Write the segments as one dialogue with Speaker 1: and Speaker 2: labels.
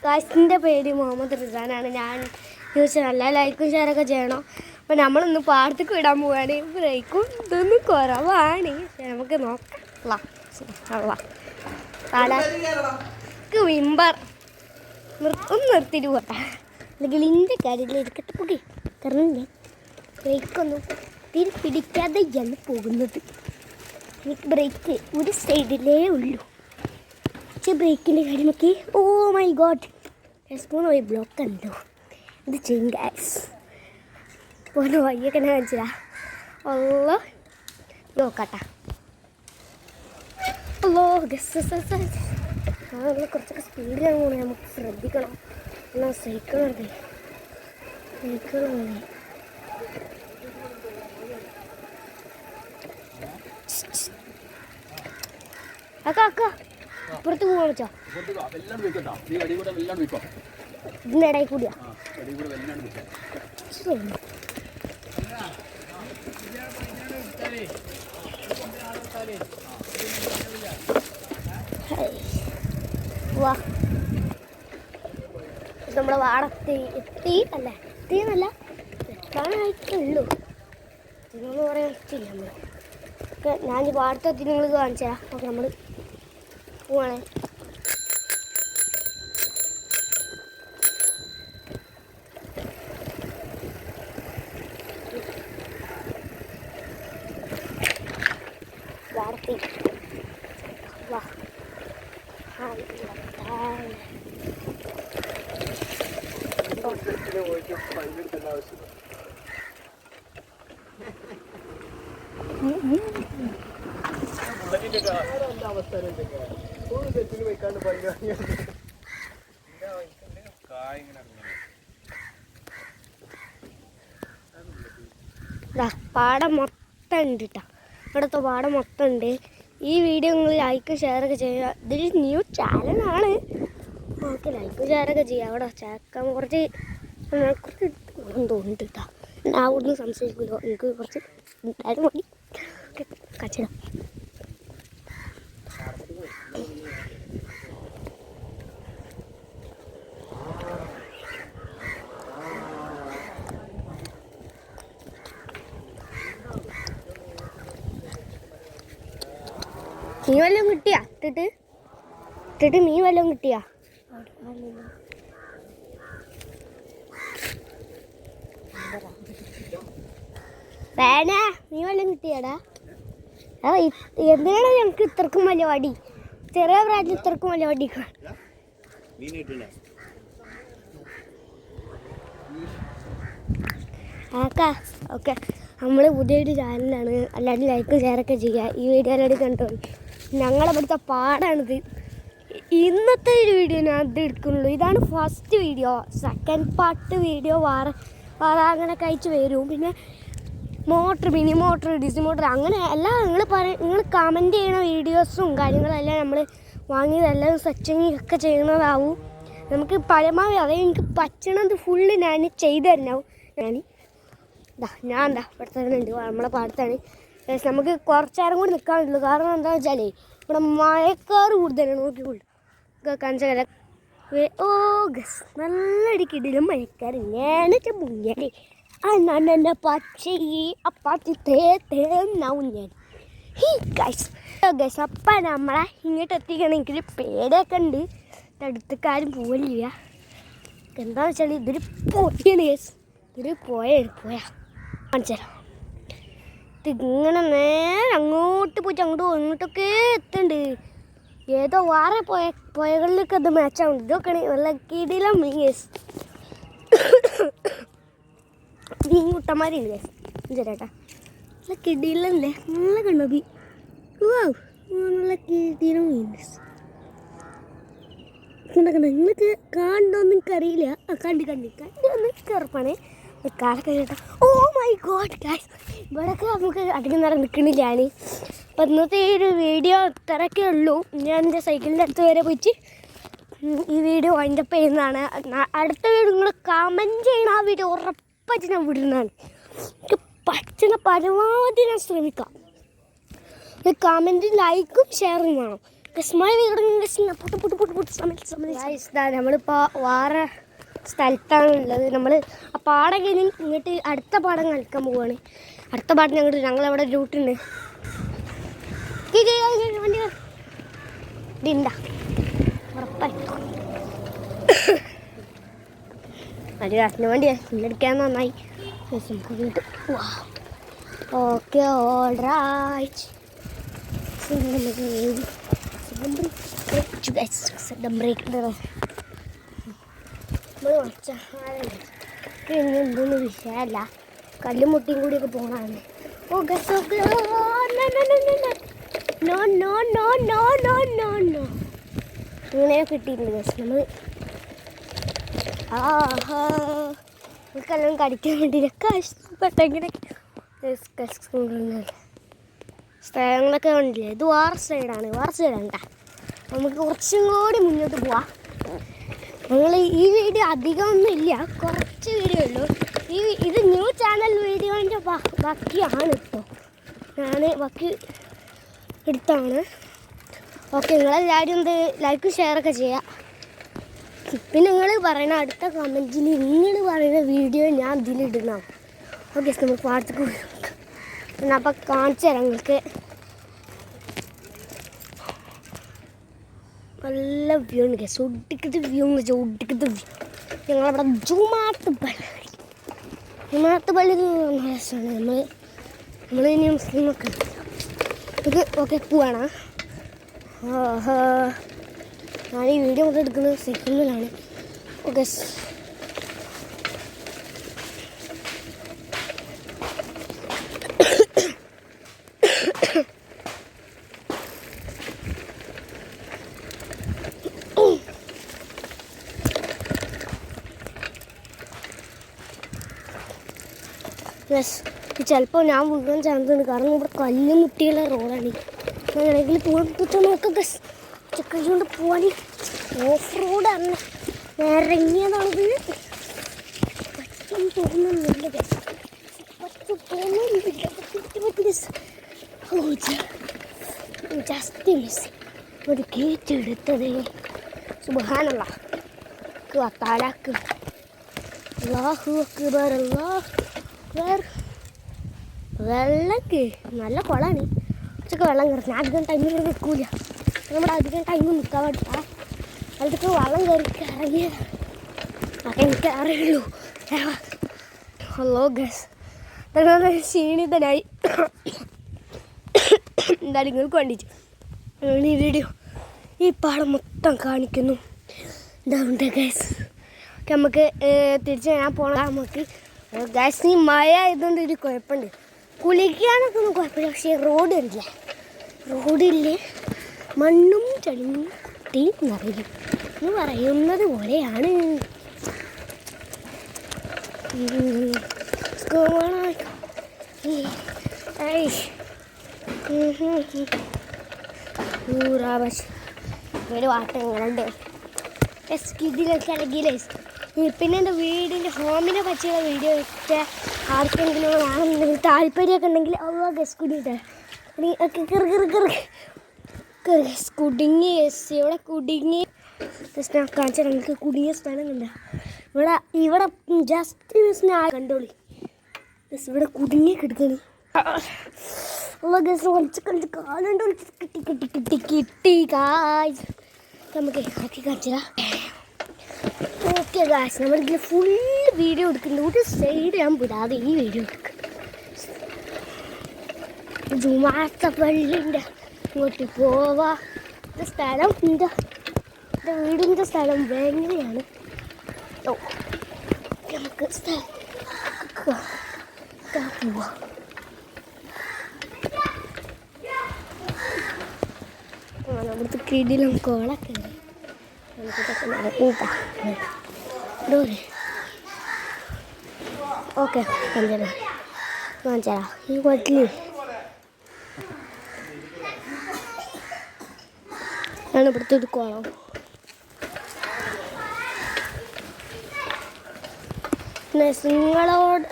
Speaker 1: ഗായ്സിൻ്റെ പേര് മുഹമ്മദ് റിസാനാണ്. ഞാൻ ചോദിച്ചാൽ നല്ല ലൈക്കും ഷെയറൊക്കെ ചെയ്യണം. അപ്പോൾ നമ്മളിന്ന് പാടത്തേക്ക് വിടാൻ പോവുകയാണ്. ബ്രേക്കും ഇതൊന്നും കുറവാണ്. നമുക്ക് നോക്കാം. വിമ്പർ ഒന്ന് നിർത്തിയിട്ട് പോട്ടെ, അല്ലെങ്കിൽ ഇൻ്റെ കാര്യത്തിൽ എടുക്കട്ടെ. പൊടി കറങ്ങില്ലേ ബ്രേക്കൊന്നും പിടിക്കാതെ ഇയാണ് പോകുന്നത്. എനിക്ക് ബ്രേക്ക് ഒരു സൈഡിലേ ഉള്ളൂ. പക്ഷേ ബ്രേക്കിൻ്റെ കാര്യമൊക്കെ ഓ മൈ ഗോഡ് സ്പൂൺ പോയി ബ്ലോക്ക് ഉണ്ടോ ഇത് ചെയ്യും ഗൈസ്. പോലെ വയ്യൊക്കെ ഞാൻ കാണിച്ചില്ല. അല്ലോ നോക്കട്ടെ. അല്ലോ കുറച്ചൊക്കെ സ്പീഡിലാണ് പോകണേ. നമുക്ക് ശ്രദ്ധിക്കണം. എന്നാൽ സൈക്കിളുണ്ട് സൈക്കിളുണ്ട് അക്ക പുറത്ത് പോകാൻ വെച്ചോ. ഇതിൻ്റെ ഇടയിൽ കൂടിയാ വാ. നമ്മുടെ വാടത്തി എത്തിയിട്ടല്ലേ എത്തിയെന്നല്ല എത്താനായിട്ടുള്ളൂ. ഇതിനൊന്നും പറയാൻ എത്തിയില്ല നമ്മൾ. ഓക്കെ ഞാൻ വാടത്തെത്തി നിങ്ങൾ കാണിച്ചു തരാം. ഓക്കെ നമ്മൾ പോവാണേ. വാടത്തി വാ പാടം മൊത്തം ഉണ്ട് കേട്ടോ. ഇവിടുത്തെ പാടം മൊത്തം ഉണ്ട്. ഈ വീഡിയോ നിങ്ങൾ ലൈക്ക് ഷെയറൊക്കെ ചെയ്യുക. ഇതൊരു ന്യൂ ചാനലാണ്. ഓക്കെ ലൈക്ക് ഷെയറൊക്കെ ചെയ്യുക. അവിടെ ചേക്കാൻ കുറച്ച് തോന്നിട്ട് കേട്ടോ. ഞാൻ അവിടുന്ന് സംശയിക്കുമല്ലോ. എനിക്ക് കുറച്ച് ഉണ്ടായാലും മതി. ഓക്കെ കച്ചിടാം. മീൻ വല്ലതും കിട്ടിയാ ഇട്ടിട്ട് മീൻ വല്ലതും കിട്ടിയാ? വേണേ മീൻ വല്ലതും കിട്ടിയാടാ? എന്തിനാണ് ഞങ്ങൾക്ക് ഇത്രക്കും വലിയ വടി? ചെറിയ പ്രായത്തിൽ ഇത്രക്കും വലിയ വടി ആക്കാ. ഓക്കെ നമ്മൾ പുതിയൊരു ചാനലാണ്. എല്ലാവരും ലൈക്കും ഷെയറൊക്കെ ചെയ്യുക. ഈ വീഡിയോ എല്ലാവരും കണ്ടോളൂ. ഞങ്ങളിവിടുത്തെ പാടാണിത്. ഇന്നത്തെ ഒരു വീഡിയോ ഞാൻ ഇത് എടുക്കുന്നുള്ളൂ. ഇതാണ് first video. Second part video വേറെ അങ്ങനെയൊക്കെ അയച്ച് വരും. പിന്നെ motor, mini motor, DC motor, അങ്ങനെ എല്ലാം നിങ്ങൾ കമൻറ്റ് ചെയ്യണ വീഡിയോസും കാര്യങ്ങളെല്ലാം നമ്മൾ വാങ്ങിയതെല്ലാം സെറ്റിങ് ഒക്കെ ചെയ്യുന്നതാവും. നമുക്ക് പരമാവധി അതായത് എനിക്ക് പറ്റണത് ഫുള്ള് ഞാൻ ചെയ്തു തരണാവും. ഞാൻ ഇവിടുത്തെ ഉണ്ട് നമ്മളെ പാടത്താണ്. നമുക്ക് കുറച്ചേരം കൂടി നിൽക്കാനുള്ളൂ. കാരണം എന്താണെന്ന് വെച്ചാലേ ഇവിടെ മഴക്കാറ് കൂടുതലാണ്. നോക്കിക്കൊണ്ട് കാണിച്ചാൽ ഓ ഗസ് നല്ല കിടിലും മഴക്കാറ് ഞാൻ മുങ്ങിയാലേ അന്നെ പച്ചി അപ്പാത്തി തേന്നാവും ഞാൻ. ഗസ് അപ്പം നമ്മളെ ഇങ്ങോട്ട് എത്തിക്കണമെങ്കിൽ പേടിയൊക്കെ ഉണ്ട്. അടുത്തക്കാരും പോവില്ല. എന്താണെന്ന് വെച്ചാൽ ഇതൊരു പൊട്ടിയാണ് ഗസ്. ഇതൊരു പോയാ കാണിച്ചാലോ. ഇതിങ്ങനെ നേരെ അങ്ങോട്ട് പോയിട്ട് ഇങ്ങോട്ടൊക്കെ എത്തുന്നുണ്ട്. ഏതോ വേറെ പുഴകളിലൊക്കെ അത് മാച്ചാവുന്നുണ്ട്. ഇതൊക്കെയാണ് നല്ല കിടിലം മീൻ ഗസ്. മീൻ കുട്ടന്മാരുണ്ട് ഗസ്. ചേട്ടാ നല്ല കിടിലല്ലേ, നല്ല കണ്ണതി. നല്ല കിടിലം മീൻ ഗസ്. നിങ്ങൾക്ക് കാണുന്നൊന്നും എനിക്കറിയില്ല. കണ്ടി കറുപ്പാണ് കാലൊക്കെ കേട്ടാ. ഓ മൈ ഗോഡ് ഗൈസ്, ഇവിടെയൊക്കെ നമുക്ക് അധികം നേരം നിൽക്കണില്ല. അപ്പം ഇന്നത്തെ ഈ ഒരു വീഡിയോ ഇത്രയൊക്കെ ഉള്ളൂ. ഞാൻ എൻ്റെ സൈക്കിളിൻ്റെ അടുത്ത് വരെ പോയിട്ട് ഈ വീഡിയോ വൈൻഡപ്പ് ചെയ്യുന്നതാണ്. അടുത്ത വീഡിയോ നിങ്ങൾ കമൻറ്റ് ചെയ്യണം. ആ വീഡിയോ ഉറപ്പായിട്ട് ഞാൻ വിടുന്നതാണ്. എനിക്ക് പറ്റുന്ന പരമാവധി ഞാൻ ശ്രമിക്കാം. കമൻറ്റ് ലൈക്കും ഷെയറും വേണം. നമ്മളിപ്പോൾ വേറെ സ്ഥലത്താണുള്ളത്. നമ്മൾ ആ പാടം കഴിഞ്ഞ് ഇങ്ങോട്ട് അടുത്ത പാടം കളിക്കാൻ പോവുകയാണ്. അടുത്ത പാടം ഞങ്ങളവിടെ റൂട്ടുണ്ട്. വണ്ടി ഇണ്ടാ ഉറപ്പായിരിക്കും അത് കാശിന് വണ്ടിയാ ഇന്നെടുക്കാൻ നന്നായി. Okay all right. എന്തൊന്നും വിഷയമല്ല, കല്ലും മുട്ടിയും കൂടിയൊക്കെ പോകണമാണ്. Oh guys no no no no no no no ഇങ്ങനെ കിട്ടിയിട്ടുണ്ട് ഗസ്. നമുക്കെല്ലാം കടിക്കാൻ വേണ്ടിയിട്ടൊക്കെ കഷ്ടപ്പെട്ടെങ്ങനെ സ്ഥലങ്ങളൊക്കെ കണ്ടില്ലേ. ഇത് വേറെ സൈഡാണ് കേട്ടോ. നമുക്ക് കുറച്ചും കൂടി മുന്നോട്ട് പോവാം. ഞങ്ങൾ ഈ വീഡിയോ അധികമൊന്നും ഇല്ല, കുറച്ച് വീഡിയോ ഉള്ളൂ. ഇത് ന്യൂ ചാനൽ വീഡിയോൻ്റെ ബാക്കിയാണ് ഇപ്പോൾ. ഞാൻ ബാക്കി എടുത്താണ്. ഓക്കെ, നിങ്ങളെല്ലാവരും ഇത് ലൈക്കും ഷെയറൊക്കെ ചെയ്യാം. പിന്നെ നിങ്ങൾ പറയുന്ന അടുത്ത കമൻറ്റിൽ നിങ്ങൾ പറയുന്ന വീഡിയോ ഞാൻ ഇതിലിടുന്നതാണ്. ഓക്കെ, നമുക്ക് വാട്സപ്പ് ഞാൻ അപ്പം കാണിച്ചു തരാം നിങ്ങൾക്ക്. നല്ല വ്യൂ ഉണ്ട് ഗസ്. ഒടുക്കത്തെ വ്യൂ എന്ന് വെച്ചാൽ ഒടുക്കത്തെ വ്യൂ. ഞങ്ങളവിടെ ജുമാത്ത് പള്ളി നല്ല രസമാണ്. നമ്മളിനി മുസ്ലിമൊക്കെ ഇത് ഓക്കെ പോവാണ്. ഞാൻ ഈ വീഡിയോ മൊത്തം എടുക്കുന്നത് സെക്കൻഡിലാണ്. ഓക്കെ, ചിലപ്പോൾ ഞാൻ വീഴാൻ ചാൻസ് ഉണ്ട്, കാരണം ഇവിടെ കല്ല് മുട്ടിയുള്ള റോഡാണ്. അങ്ങനെയെങ്കിൽ പോകാൻ പറ്റുമോ നോക്കാം ഗസ്. ചക്കരി കൊണ്ട് പോവാൻ ഓഫ് റോഡാണ്. ഇറങ്ങിയതാണത്. പറ്റും തോന്നുന്നില്ല ഗസ്, ജസ്റ്റ് മിസ്. ഒരു ഗേറ്റ് എടുത്തത് സുബ്ഹാനല്ലാഹ് തആലാക്ക് അല്ലാഹു അക്ബർ അല്ലാഹു അക്ബർ. വെള്ളക്ക് നല്ല കുളമാണ്. ഉച്ചക്ക് വെള്ളം കയറി. ഞാൻ അധികം ടൈമിൽ നിൽക്കൂല. നമ്മുടെ അധികം ടൈമിൽ നിൽക്കാൻ പാടില്ല. അതിലേക്ക് വെള്ളം കയറി ഇറങ്ങിയതാണ്. അതൊക്കെ എനിക്ക് അറിയുള്ളൂ. ഹലോ ഗസ്, ക്ഷീണിതനായി. എന്തായാലും നിങ്ങൾക്ക് വേണ്ടിയിട്ട് ഈ വീഡിയോ ഈ പാടം മൊത്തം കാണിക്കുന്നു. എന്താ ഗസ്, നമുക്ക് തിരിച്ച് ഞാൻ പോകണം. നമുക്ക് ഗസ് ഈ മഴ ആയതുകൊണ്ട് ഒരു കുഴപ്പമുണ്ട്. കുളിക്കാനൊക്കെ ഒന്നും കുഴപ്പമില്ല. പക്ഷേ റോഡില്ലേ മണ്ണും ചളിയും കുട്ടിയും നിറയും എന്ന് പറയുന്നത് പോലെയാണ്. ഒരു വാട്ടം എങ്ങനെയുണ്ട് ഇതിലൊക്കെ ഇറങ്ങിയില്ലേ. പിന്നെ എൻ്റെ വീടിൻ്റെ ഹോമിനെ പറ്റിയുള്ള വീഡിയോ ഒക്കെ ആർക്കെങ്കിലും വേണമെന്നുണ്ടെങ്കിൽ താല്പര്യമൊക്കെ ഉണ്ടെങ്കിൽ അவ்வளோ ഗസ് കുടിയിട്ട് കുടുങ്ങി ഗസ്. ഇവിടെ കുടുങ്ങി ജസ്റ്റ് ഞാൻ കാണിച്ചാൽ നിങ്ങൾക്ക് കുടുങ്ങിയ സ്ഥലം കണ്ട. ഇവിടെ ജസ്റ്റ് മിസ്സിനെ കണ്ടോളി ഗസ്. ഇവിടെ കുടുങ്ങി കിടക്കണി അவ்வளோ ഗസ്. കളിച്ച് കാലുണ്ടോ കിട്ടി കായ്. നമുക്ക് ആക്കി കാണിച്ചാ. ഓക്കെ ഗായ്സ്, നമ്മളിതിൽ ഫുൾ വീഡിയോ എടുക്കുന്നുണ്ട്. ഒരു സൈഡ് ഞാൻ വിടാതെ ഈ വീഡിയോ എടുക്കും. ജുമാഅത്ത് പള്ളിൻ്റെ ഇങ്ങോട്ട് പോവാ. സ്ഥലം എൻ്റെ വീടിൻ്റെ സ്ഥലം വേങ്ങരയാണ്. ഓ നമുക്ക് സ്ഥലം പോവാ. അവിടുത്തെ കിടിലും കോളൊക്കെ ഓക്കെ കാണിച്ചാ. ഈ കുളത്തിൽ ആണ് ഇവിടുത്തെ ഒരു കുളം. നിങ്ങളോട്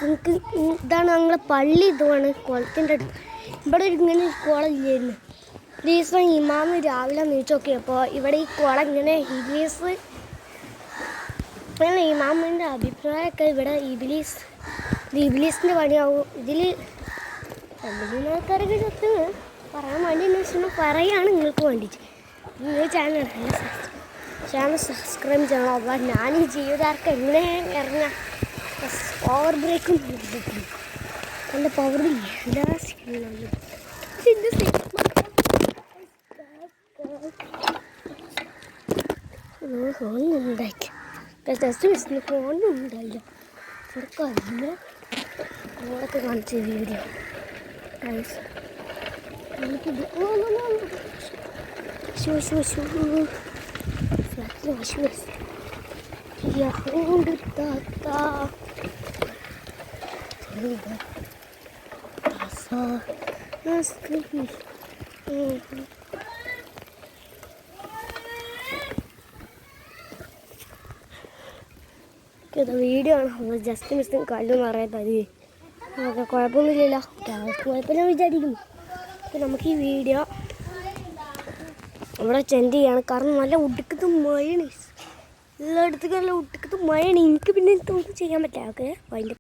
Speaker 1: നിങ്ങൾക്ക് ഇതാണ് ഞങ്ങളെ പള്ളി. ഇതുമാണ് കുളത്തിൻ്റെ അടുത്ത്. ഇവിടെ ഇങ്ങനെ കുളം ഇല്ലായിരുന്നു. ദിവസം ഇമാമ് രാവിലെ നീച്ച് നോക്കിയപ്പോൾ ഇവിടെ ഈ കുളം ഇങ്ങനെ ഇബിലീസ്, പിന്നെ ഇമാമിൻ്റെ അഭിപ്രായമൊക്കെ ഇവിടെ ഇബിലീസിൻ്റെ പണിയാവും. ഇതിൽ 2-3 ആൾക്കാരൊക്കെ ചത്ത് പറയാൻ വേണ്ടി അന്വേഷിക്കണം, പറയുകയാണ് നിങ്ങൾക്ക് വേണ്ടിയിട്ട്. നിങ്ങൾ ചാനൽ സബ്സ്ക്രൈബ് ചെയ്യണം. അപ്പോൾ ഞാൻ ഈ ജീവിതക്കാർക്ക് എങ്ങനെ ഇറങ്ങാം, പവർ ബ്രേക്കും എൻ്റെ പവറില്ല എല്ലാ സ്കില്ലും ഫോണുണ്ടാക്കി ടെസ്റ്റ് മിസ്സിന് ഫോണും ഉണ്ടല്ലോ. ഇവർക്കല്ല ഫോണൊക്കെ കാണിച്ച വീഡിയോ വീഡിയോ ആണ്. നമ്മൾ ജസ്റ്റ് മിസ്സിങ് കല്ലെന്ന് അറിയാത്തത്. ഓക്കെ, കുഴപ്പമൊന്നുമില്ലല്ലോ. കുഴപ്പമില്ല വിചാരിക്കുന്നു. അപ്പം നമുക്ക് ഈ വീഡിയോ ഇവിടെ ചെൻഡ് ചെയ്യാണ്. കാരണം നല്ല ഉടുക്കത്ത് മഴയാണ്, എല്ലായിടത്തും നല്ല ഉടുക്കത്ത് മഴയാണ്. എനിക്ക് പിന്നെ ഒന്നും ചെയ്യാൻ പറ്റില്ല. ഓക്കെ, അതിൻ്റെ